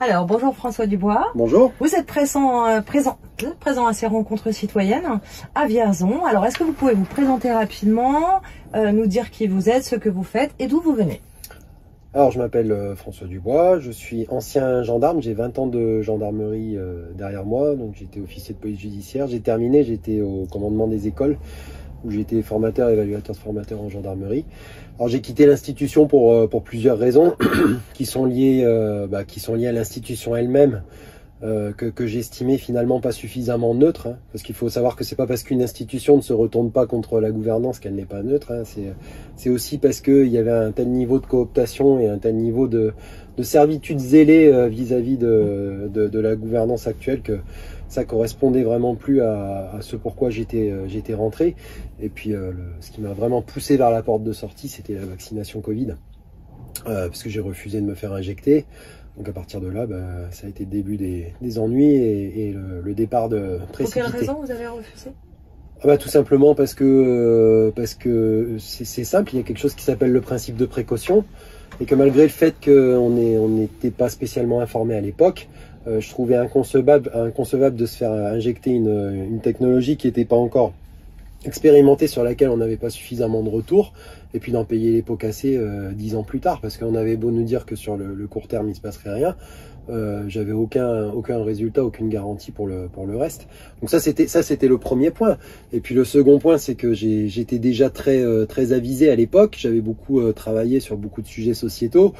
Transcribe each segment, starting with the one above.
Alors, bonjour François Dubois. Bonjour. Vous êtes présent à ces rencontres citoyennes à Vierzon. Alors, est-ce que vous pouvez vous présenter rapidement, nous dire qui vous êtes, ce que vous faites et d'où vous venez? Alors, je m'appelle François Dubois, je suis ancien gendarme, j'ai 20 ans de gendarmerie derrière moi, donc j'étais officier de police judiciaire. J'ai terminé, j'étais au commandement des écoles, où j'étais formateur, évaluateur de formateur en gendarmerie. Alors j'ai quitté l'institution pour plusieurs raisons qui sont liées à l'institution elle-même, que j'estimais finalement pas suffisamment neutre, hein, parce qu'il faut savoir que c'est pas parce qu'une institution ne se retourne pas contre la gouvernance qu'elle n'est pas neutre, hein, c'est aussi parce qu'il y avait un tel niveau de cooptation et un tel niveau de servitude zélée vis-à-vis de la gouvernance actuelle que ça correspondait vraiment plus à ce pourquoi j'étais rentré. Et puis ce qui m'a vraiment poussé vers la porte de sortie, c'était la vaccination Covid, parce que j'ai refusé de me faire injecter. Donc à partir de là, ça a été le début des ennuis et le départ de précipité. Pour quelle raison vous avez refusé? Tout simplement parce que c'est simple, il y a quelque chose qui s'appelle le principe de précaution, et que malgré le fait qu'on n'était pas spécialement informé à l'époque, je trouvais inconcevable de se faire injecter une technologie qui n'était pas encore expérimentée, sur laquelle on n'avait pas suffisamment de retour, et puis d'en payer les pots cassés 10 ans plus tard, parce qu'on avait beau nous dire que sur le court terme il se passerait rien, j'avais aucun résultat, aucune garantie pour le reste. Donc ça c'était le premier point. Et puis le second point, c'est que j'étais déjà très avisé à l'époque. J'avais beaucoup travaillé sur beaucoup de sujets sociétaux,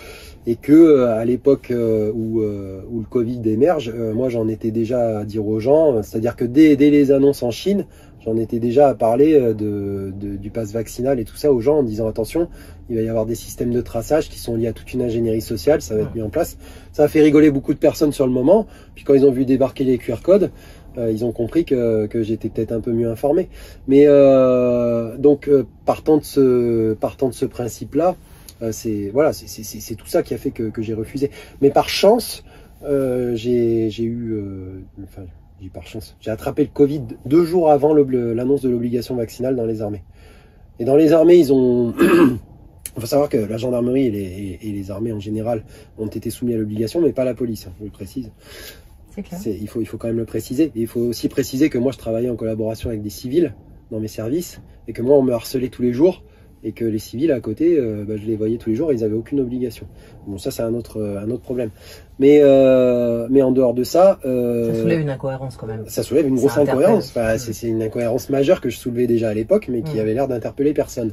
et que à l'époque où le Covid émerge, moi j'en étais déjà à dire aux gens, c'est-à-dire que dès les annonces en Chine, j'en étais déjà à parler du pass vaccinal et tout ça aux gens, en disant attention, il va y avoir des systèmes de traçage qui sont liés à toute une ingénierie sociale, ça va être mis en place. Ça a fait rigoler beaucoup de personnes sur le moment, puis quand ils ont vu débarquer les QR codes, ils ont compris que j'étais peut-être un peu mieux informé. Mais partant de ce principe-là, c'est tout ça qui a fait que j'ai refusé. Mais par chance, j'ai attrapé le Covid 2 jours avant l'annonce de l'obligation vaccinale dans les armées. Et dans les armées, il faut savoir que la gendarmerie et les armées en général ont été soumis à l'obligation, mais pas la police, hein, je le précise. C'est clair. Il faut quand même le préciser. Et il faut aussi préciser que moi, je travaillais en collaboration avec des civils dans mes services, et que moi, on me harcelait tous les jours, et que les civils à côté, je les voyais tous les jours, et ils n'avaient aucune obligation. Bon, ça c'est un autre problème. Mais en dehors de ça... ça soulève une incohérence quand même. Ça soulève une grosse incohérence. C'est une incohérence majeure que je soulevais déjà à l'époque, mais qui avait l'air d'interpeller personne.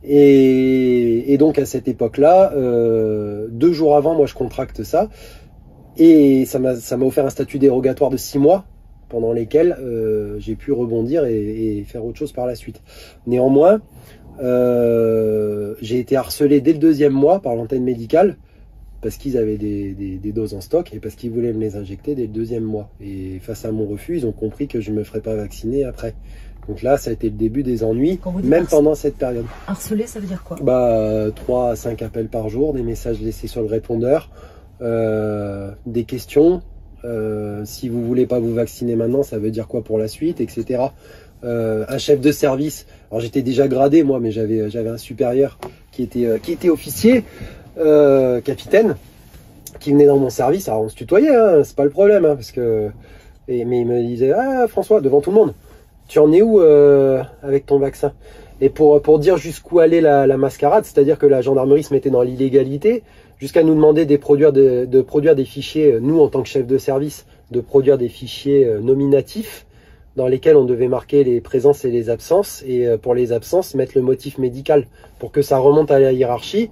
Et donc à cette époque-là, 2 jours avant, moi je contracte ça, et ça m'a offert un statut dérogatoire de 6 mois, pendant lesquels j'ai pu rebondir et faire autre chose par la suite. Néanmoins, j'ai été harcelé dès le 2e mois par l'antenne médicale, parce qu'ils avaient des doses en stock et parce qu'ils voulaient me les injecter dès le 2e mois. Et face à mon refus, ils ont compris que je ne me ferais pas vacciner après. Donc là, ça a été le début des ennuis, même pendant cette période. Harceler, ça veut dire quoi? 3 à 5 appels par jour, des messages laissés sur le répondeur, des questions. Si vous voulez pas vous vacciner maintenant, ça veut dire quoi pour la suite, etc. Un chef de service, alors j'étais déjà gradé moi, mais j'avais un supérieur qui était officier, capitaine, qui venait dans mon service. Alors on se tutoyait, hein, c'est pas le problème, hein, mais il me disait François, devant tout le monde, tu en es où avec ton vaccin? Et pour dire jusqu'où allait la mascarade, c'est-à-dire que la gendarmerie se mettait dans l'illégalité, jusqu'à nous demander de produire des fichiers, nous en tant que chef de service, de produire des fichiers nominatifs, dans lesquels on devait marquer les présences et les absences, et pour les absences, mettre le motif médical, pour que ça remonte à la hiérarchie,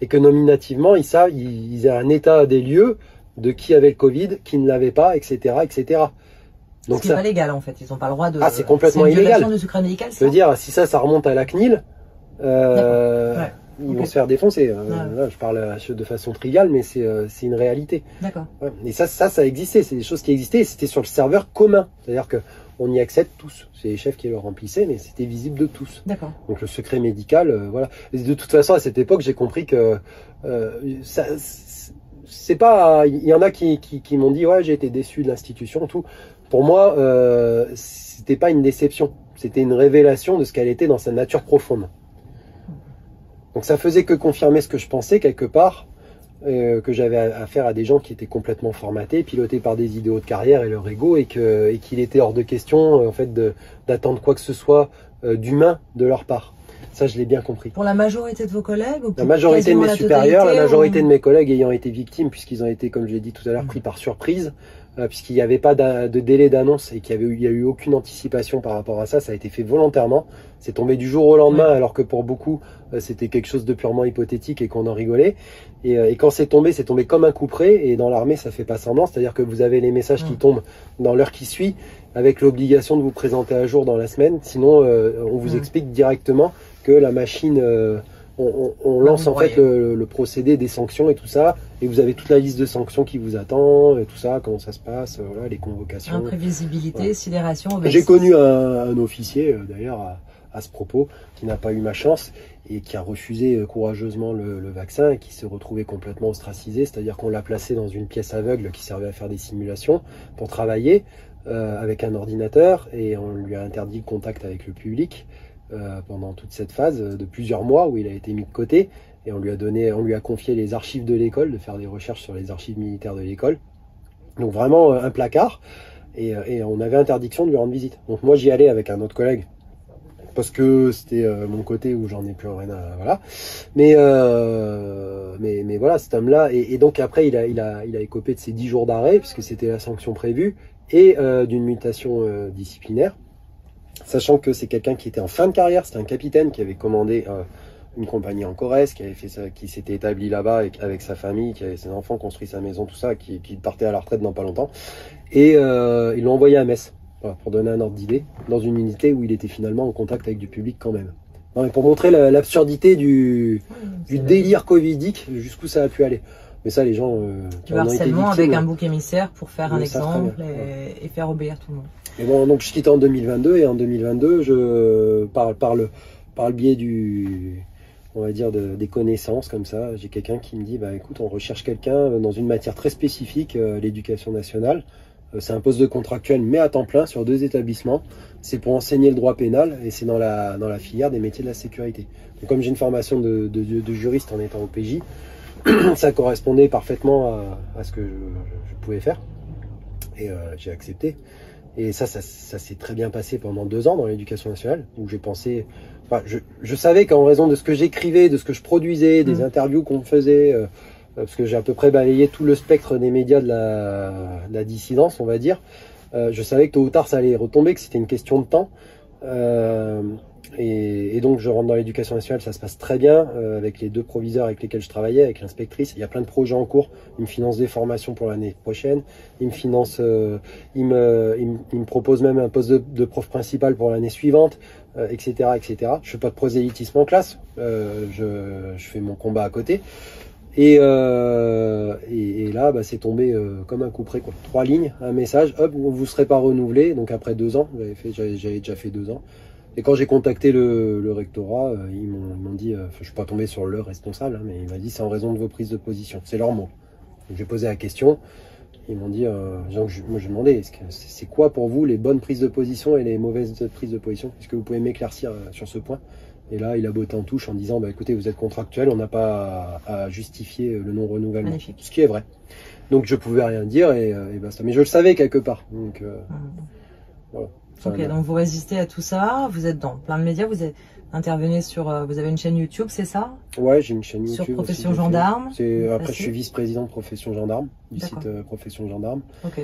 et que nominativement, ils aient un état des lieux de qui avait le Covid, qui ne l'avait pas, etc. etc. Donc c'est pas légal en fait, ils n'ont pas le droit de... c'est complètement illégal. De secret médical, je veux dire, si ça remonte à la CNIL, ils vont se faire défoncer. Là, je parle de façon triviale, mais c'est une réalité. D'accord. Ouais. Et ça existait, c'est des choses qui existaient, et c'était sur le serveur commun. C'est-à-dire qu'on y accède tous. C'est les chefs qui le remplissaient, mais c'était visible de tous. D'accord. Donc le secret médical, voilà. Et de toute façon, à cette époque, j'ai compris que c'est pas... Il y en a qui m'ont dit, ouais, j'ai été déçu de l'institution, tout. Pour moi, c'était pas une déception. C'était une révélation de ce qu'elle était dans sa nature profonde. Donc ça faisait que confirmer ce que je pensais quelque part, que j'avais affaire à des gens qui étaient complètement formatés, pilotés par des idéaux de carrière et leur ego, et qu'il était hors de question en fait d'attendre quoi que ce soit d'humain de leur part. Ça, je l'ai bien compris. Pour la majorité de vos collègues ou pour la majorité de mes supérieurs, la majorité ou... de mes collègues ayant été victimes, puisqu'ils ont été, comme je l'ai dit tout à l'heure, pris par surprise, puisqu'il n'y avait pas de délai d'annonce et qu'il n'y a eu aucune anticipation par rapport à ça. Ça a été fait volontairement. C'est tombé du jour au lendemain, alors que pour beaucoup, c'était quelque chose de purement hypothétique et qu'on en rigolait. Et quand c'est tombé comme un coup près. Et dans l'armée, ça fait pas semblant. C'est-à-dire que vous avez les messages qui tombent dans l'heure qui suit, avec l'obligation de vous présenter à jour dans la semaine. Sinon, on vous explique directement que la machine, on lance en fait le procédé des sanctions et tout ça, et vous avez toute la liste de sanctions qui vous attend, et tout ça, comment ça se passe, voilà, les convocations. Imprévisibilité, sidération. J'ai connu un officier d'ailleurs à ce propos, qui n'a pas eu ma chance et qui a refusé courageusement le vaccin et qui s'est retrouvé complètement ostracisé, c'est-à-dire qu'on l'a placé dans une pièce aveugle qui servait à faire des simulations pour travailler avec un ordinateur, et on lui a interdit le contact avec le public pendant toute cette phase de plusieurs mois où il a été mis de côté, et on lui a confié les archives de l'école, de faire des recherches sur les archives militaires de l'école. Donc vraiment un placard, et on avait interdiction de lui rendre visite. Donc moi j'y allais avec un autre collègue, parce que c'était mon côté où j'en ai plus rien à... Voilà. Mais voilà, cet homme-là, et donc après il a écopé de ses 10 jours d'arrêt, puisque c'était la sanction prévue, et d'une mutation disciplinaire. Sachant que c'est quelqu'un qui était en fin de carrière, c'était un capitaine qui avait commandé une compagnie en Corrèze, qui avait fait ça, qui s'était établi là-bas avec sa famille, qui avait ses enfants, construit sa maison, tout ça, qui partait à la retraite dans pas longtemps. Et ils l'ont envoyé à Metz, voilà, pour donner un ordre d'idée, dans une unité où il était finalement en contact avec du public quand même. Non, mais pour montrer l'absurdité du délire covidique, jusqu'où ça a pu aller. Mais ça, les gens qui ont été victimes, avec un bouc émissaire pour faire un exemple et faire obéir tout le monde. Et bon, donc je quitte en 2022, et en 2022, je par le biais on va dire des connaissances comme ça, j'ai quelqu'un qui me dit, bah écoute, on recherche quelqu'un dans une matière très spécifique, l'éducation nationale. C'est un poste de contractuel, mais à temps plein, sur 2 établissements. C'est pour enseigner le droit pénal, et c'est dans la filière des métiers de la sécurité. Donc comme j'ai une formation de juriste en étant au PJ, ça correspondait parfaitement à ce que je pouvais faire, et j'ai accepté. Et ça s'est très bien passé pendant 2 ans dans l'éducation nationale, où j'ai pensé... Enfin, je savais qu'en raison de ce que j'écrivais, de ce que je produisais, des interviews qu'on faisait, parce que j'ai à peu près balayé tout le spectre des médias de la dissidence, on va dire, je savais que tôt ou tard ça allait retomber, que c'était une question de temps. Et donc je rentre dans l'éducation nationale, ça se passe très bien, avec les 2 proviseurs avec lesquels je travaillais, avec l'inspectrice. Il y a plein de projets en cours. Il me finance des formations pour l'année prochaine. Il me finance, il me propose même un poste de prof principal pour l'année suivante, etc., etc. Je fais pas de prosélytisme en classe, je fais mon combat à côté. Et là, bah, c'est tombé comme un coup près, quoi. 3 lignes, un message, hop, vous serez pas renouvelé. Donc après 2 ans, j'avais déjà fait 2 ans. Et quand j'ai contacté le rectorat, ils m'ont dit, je suis pas tombé sur le responsable, hein, mais il m'a dit c'est en raison de vos prises de position. C'est leur mot. J'ai posé la question. Ils m'ont dit, moi j'ai demandé, c'est quoi pour vous les bonnes prises de position et les mauvaises prises de position? Est-ce que vous pouvez m'éclaircir sur ce point? Et là, il a botté en touche en disant, bah écoutez, vous êtes contractuel, on n'a pas à justifier le non-renouvellement. Magnifique. Ce qui est vrai. Donc je pouvais rien dire, et basta. Mais je le savais quelque part. Donc voilà. Ok, donc vous résistez à tout ça, vous êtes dans plein de médias, vous intervenez sur, vous avez une chaîne YouTube, c'est ça? Ouais, j'ai une chaîne YouTube. Sur Profession Gendarme. Après, je suis vice-président de Profession Gendarme, du site Profession Gendarme. Ok.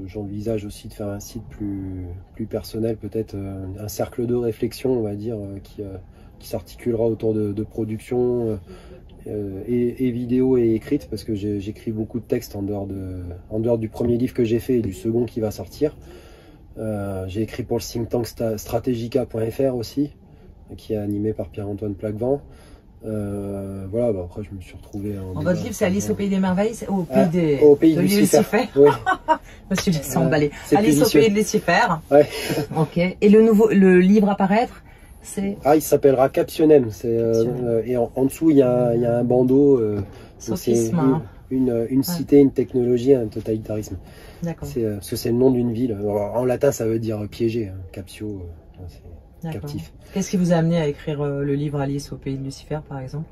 J'envisage aussi de faire un site plus personnel, peut-être un cercle de réflexion, on va dire, qui s'articulera autour de production et vidéo et écrite, parce que j'écris beaucoup de textes en dehors du premier livre que j'ai fait et du second qui va sortir. J'ai écrit pour le think tank strategica.fr aussi, qui est animé par Pierre-Antoine Plaquevent. Voilà, bah après je me suis retrouvé en... Votre livre, c'est Alice au pays des merveilles, au pays de Lucifer. Oui. Je me suis laissé emballer. Alice au pays de Lucifer. Ouais. Ok. Et le livre à paraître, c'est... Ah, il s'appellera Captionem. Et en dessous, il y a un bandeau. Sophisme. Une cité, une technologie, un totalitarisme. D'accord. Parce que c'est le nom d'une ville. Alors, en latin, ça veut dire piégé. Hein. Captio, c'est captif. Qu'est-ce qui vous a amené à écrire le livre Alice au pays de Lucifer, par exemple?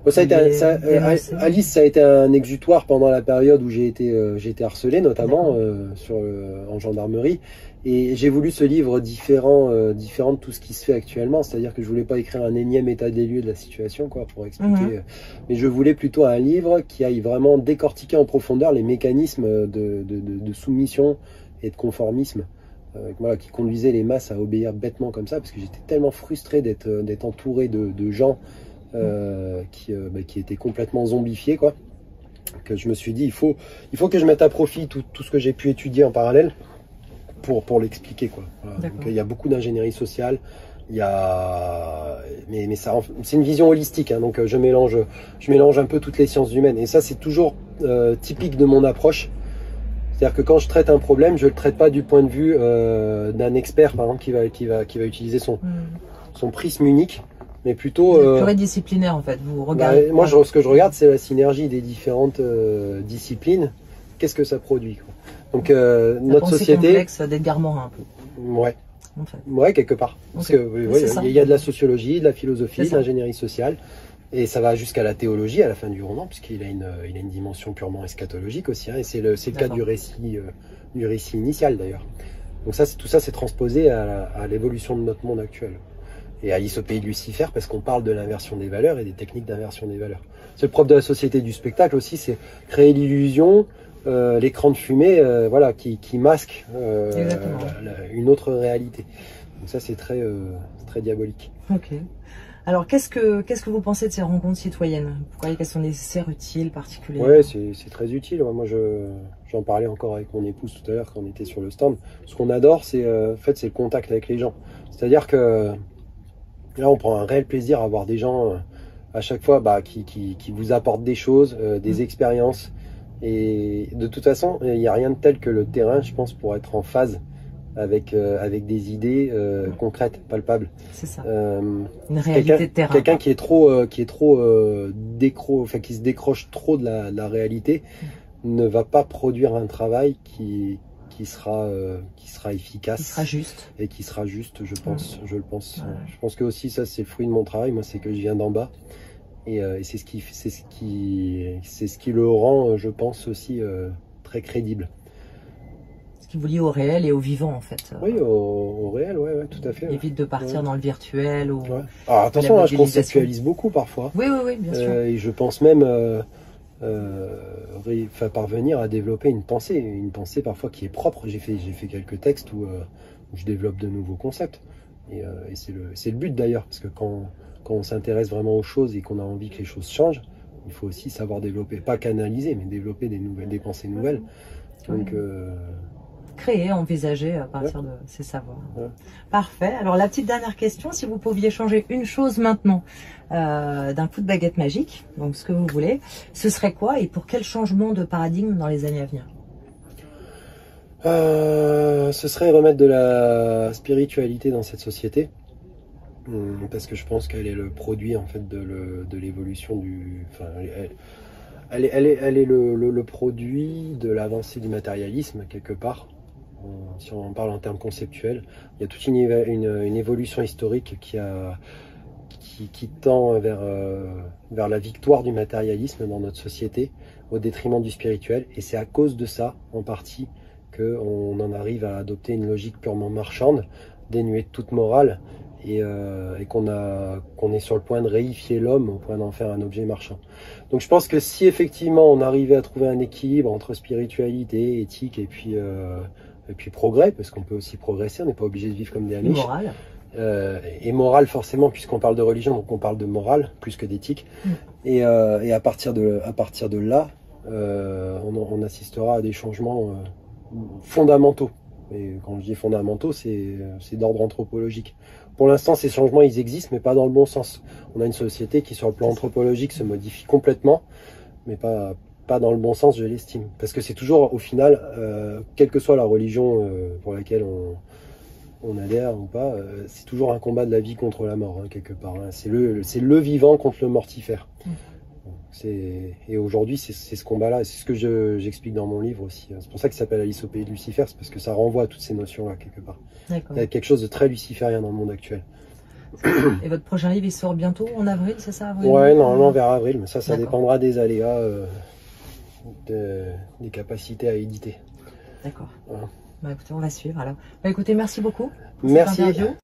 Alice, ça a été un exutoire pendant la période où j'ai été harcelé, notamment en gendarmerie. Et j'ai voulu ce livre différent de tout ce qui se fait actuellement. C'est-à-dire que je voulais pas écrire un énième état des lieux de la situation, quoi, pour expliquer. Mais je voulais plutôt un livre qui aille vraiment décortiquer en profondeur les mécanismes de soumission et de conformisme. Voilà, qui conduisaient les masses à obéir bêtement comme ça, parce que j'étais tellement frustré d'être entouré de gens qui étaient complètement zombifiés, quoi, que je me suis dit il faut que je mette à profit tout ce que j'ai pu étudier en parallèle pour l'expliquer, quoi. Voilà. Donc, il y a beaucoup d'ingénierie sociale, il y a mais ça, c'est une vision holistique, hein, donc je mélange un peu toutes les sciences humaines, et ça c'est toujours typique de mon approche. C'est-à-dire que quand je traite un problème, je le traite pas du point de vue d'un expert, par exemple, qui va utiliser son prisme unique, mais plutôt pluridisciplinaire, en fait. Vous regardez. Moi, ce que je regarde, c'est la synergie des différentes disciplines. Qu'est-ce que ça produit, quoi. Donc notre société complexe d'Edgar Morin, un peu. Ouais. En fait. Ouais, quelque part. Parce que il y a de la sociologie, de la philosophie, de l'ingénierie sociale. Et ça va jusqu'à la théologie à la fin du roman, puisqu'il a une dimension purement eschatologique aussi, hein, et c'est le cas du récit initial d'ailleurs. Donc tout ça c'est transposé à l'évolution de notre monde actuel. Et Alice au pays de Lucifer, parce qu'on parle de l'inversion des valeurs et des techniques d'inversion des valeurs. C'est le propre de la société du spectacle aussi, c'est créer l'illusion, l'écran de fumée, voilà, qui masque une autre réalité. Donc ça c'est très diabolique. Ok. Alors, qu'est-ce que vous pensez de ces rencontres citoyennes? Vous croyez qu'elles sont nécessaires, utiles, particulières? Ouais, c'est très utile. Moi, j'en parlais encore avec mon épouse tout à l'heure quand on était sur le stand. Ce qu'on adore, c'est en fait, c'est le contact avec les gens. C'est-à-dire que là, on prend un réel plaisir à voir des gens à chaque fois qui vous apportent des choses, des expériences. Et de toute façon, il n'y a rien de tel que le terrain, je pense, pour être en phase avec des idées concrètes, palpables. C'est ça. Une réalité de terrain. Quelqu'un qui se décroche trop de la réalité ne va pas produire un travail qui sera efficace, qui sera juste, et qui sera juste, je pense. Je le pense. Ouais. Je pense que aussi ça c'est le fruit de mon travail. Moi, c'est que je viens d'en bas, et c'est ce qui le rend, je pense aussi très crédible. Qui vous lie au réel et au vivant, en fait. Oui, au réel, ouais, tout à fait. Évite de partir dans le virtuel. Ou Alors attention, là, je conceptualise beaucoup parfois. Oui, bien sûr. Et je pense même parvenir à développer une pensée parfois qui est propre. J'ai fait quelques textes où je développe de nouveaux concepts. Et c'est le but d'ailleurs, parce que quand on s'intéresse vraiment aux choses et qu'on a envie que les choses changent, il faut aussi savoir développer, pas canaliser, mais développer des pensées nouvelles. Donc créer, envisager à partir de ces savoirs. Parfait. Alors la petite dernière question, si vous pouviez changer une chose maintenant d'un coup de baguette magique, donc ce que vous voulez, ce serait quoi et pour quel changement de paradigme dans les années à venir? Ce serait remettre de la spiritualité dans cette société, parce que je pense qu'elle est le produit en fait de l'évolution du... Enfin, elle est le produit de l'avancée du matérialisme quelque part. Si on en parle en termes conceptuels, il y a toute une évolution historique qui tend vers la victoire du matérialisme dans notre société au détriment du spirituel, et c'est à cause de ça en partie qu'on en arrive à adopter une logique purement marchande, dénuée de toute morale, et qu'on est sur le point de réifier l'homme au point d'en faire un objet marchand. Donc je pense que si effectivement on arrivait à trouver un équilibre entre spiritualité, éthique et puis progrès, parce qu'on peut aussi progresser, on n'est pas obligé de vivre comme des amiches. Morale. Et morale forcément, puisqu'on parle de religion, donc on parle de morale plus que d'éthique. Et à partir de là, on assistera à des changements fondamentaux. Et quand je dis fondamentaux, c'est d'ordre anthropologique. Pour l'instant, ces changements, ils existent, mais pas dans le bon sens. On a une société qui, sur le plan anthropologique, se modifie complètement, mais pas dans le bon sens, je l'estime. Parce que c'est toujours, au final, quelle que soit la religion pour laquelle on adhère ou pas, c'est toujours un combat de la vie contre la mort, hein, quelque part. Hein. C'est le vivant contre le mortifère. Et aujourd'hui, c'est ce combat-là, c'est ce que j'explique dans mon livre aussi. C'est pour ça qu'il s'appelle Alice au pays de Lucifer, c'est parce que ça renvoie à toutes ces notions-là, quelque part. Il y a quelque chose de très luciférien dans le monde actuel. Et votre prochain livre, il sort bientôt, en avril, c'est ça, avril? Ouais, normalement vers avril, mais ça dépendra des aléas, des capacités à éditer. D'accord. Voilà. Bah, écoutez, on va suivre alors. Bah, écoutez, merci beaucoup pour merci. cette interview.